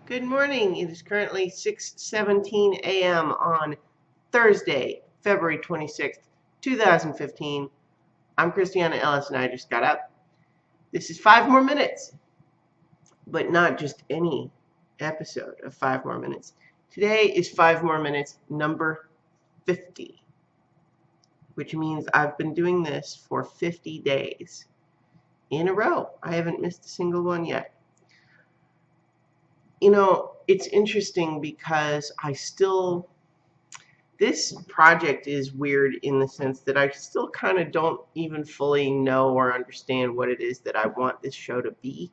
Good morning. It is currently 6:17 a.m. on Thursday, February 26th, 2015. I'm Christiana Ellis and I just got up. This is 5 more minutes, but not just any episode of 5 more minutes. Today is 5 more minutes number 50, which means I've been doing this for 50 days in a row. I haven't missed a single one yet. You know, it's interesting because this project is weird in the sense that I still kind of don't even fully know or understand what it is that I want this show to be.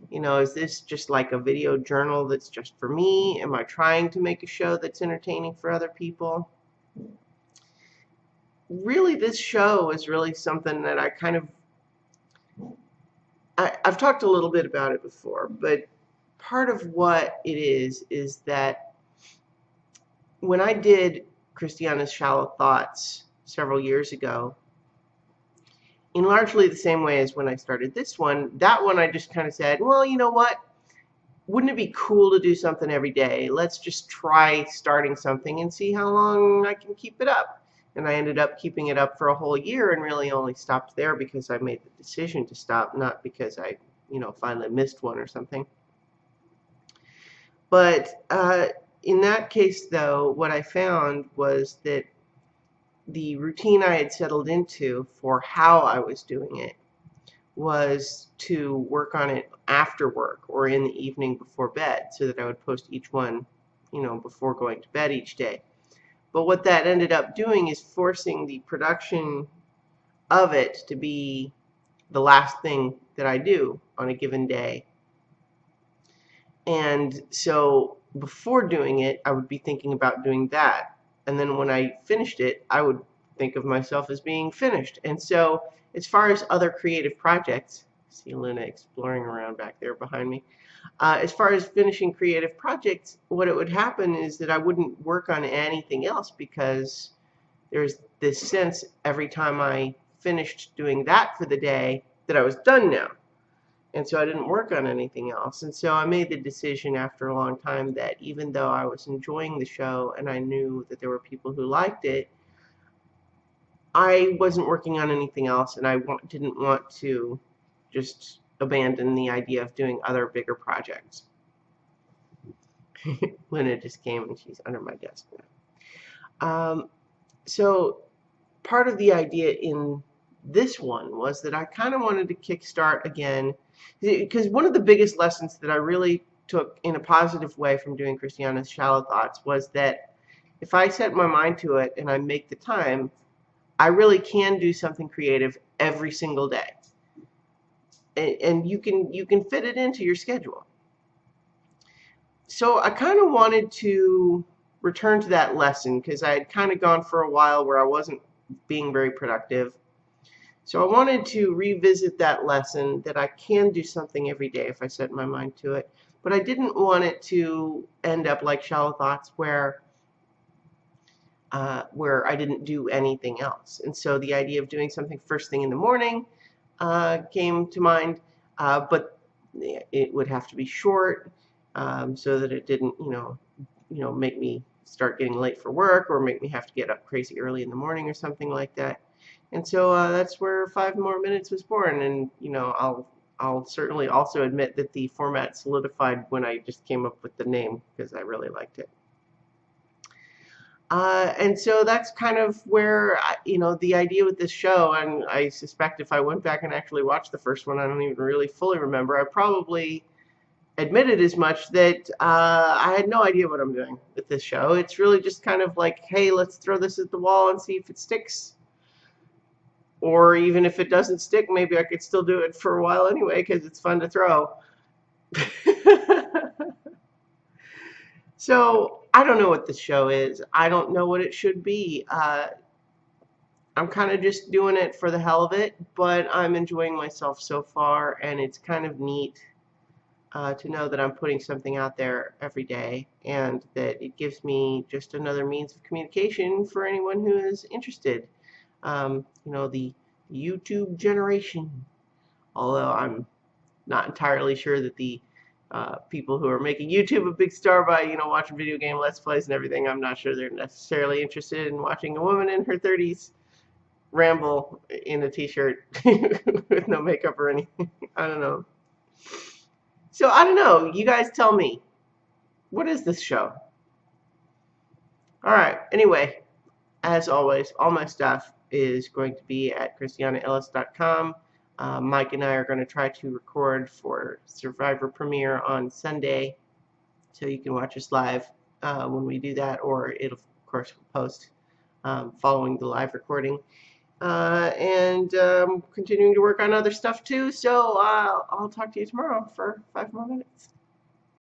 You know, is this just like a video journal that's just for me? Am I trying to make a show that's entertaining for other people? Really, this show is really something that I've talked a little bit about it before, but part of what it is that when I did Christiana's Shallow Thoughts several years ago, in largely the same way as when I started this one, that one I just kind of said, well, you know what? Wouldn't it be cool to do something every day? Let's just try starting something and see how long I can keep it up. And I ended up keeping it up for a whole year and really only stopped there because I made the decision to stop, not because I, finally missed one or something. But in that case, though, what I found was that the routine I had settled into for how I was doing it was to work on it after work or in the evening before bed so that I would post each one, before going to bed each day. But what that ended up doing is forcing the production of it to be the last thing that I do on a given day. And so before doing it, I would be thinking about doing that. And then when I finished it, I would think of myself as being finished. And so as far as other creative projects, see Luna exploring around back there behind me. As far as finishing creative projects, what it would happen is that I wouldn't work on anything else because there's this sense every time I finished doing that for the day that I was done now. And so I didn't work on anything else. And so I made the decision after a long time that even though I was enjoying the show and I knew that there were people who liked it, I wasn't working on anything else, and I didn't want to just abandon the idea of doing other bigger projects. Luna just came and she's under my desk now. So part of the idea in this one was that I kind of wanted to kickstart again, because one of the biggest lessons that I really took in a positive way from doing Christiana's Shallow Thoughts was that if I set my mind to it and I make the time, I really can do something creative every single day. And you can fit it into your schedule. So I kind of wanted to return to that lesson because I had kind of gone for a while where I wasn't being very productive. So I wanted to revisit that lesson that I can do something every day if I set my mind to it. But I didn't want it to end up like Shallow Thoughts where I didn't do anything else. And so the idea of doing something first thing in the morning came to mind, but it would have to be short so that it didn't, make me start getting late for work or make me have to get up crazy early in the morning or something like that. And so that's where 5 More Minutes was born. And I'll certainly also admit that the format solidified when I just came up with the name because I really liked it. And so that's kind of where, the idea with this show, and I suspect if I went back and actually watched the first one, I don't even really fully remember. I probably admitted as much that I had no idea what I'm doing with this show. It's really just kind of like, hey, let's throw this at the wall and see if it sticks. Or even if it doesn't stick, maybe I could still do it for a while anyway because it's fun to throw. So I don't know what this show is. I don't know what it should be. I'm kind of just doing it for the hell of it, but I'm enjoying myself so far, and it's kind of neat to know that I'm putting something out there every day and that it gives me just another means of communication for anyone who is interested. The YouTube generation. Although I'm not entirely sure that the people who are making YouTube a big star by, watching video game Let's Plays and everything. I'm not sure they're necessarily interested in watching a woman in her 30s ramble in a t-shirt with no makeup or anything. I don't know. So I don't know. You guys tell me. What is this show? All right. Anyway, as always, all my stuff is going to be at christianaellis.com. Mike and I are going to try to record for Survivor premiere on Sunday, so you can watch us live when we do that, or it'll, of course, post following the live recording. And continuing to work on other stuff too, so I'll talk to you tomorrow for 5 more minutes.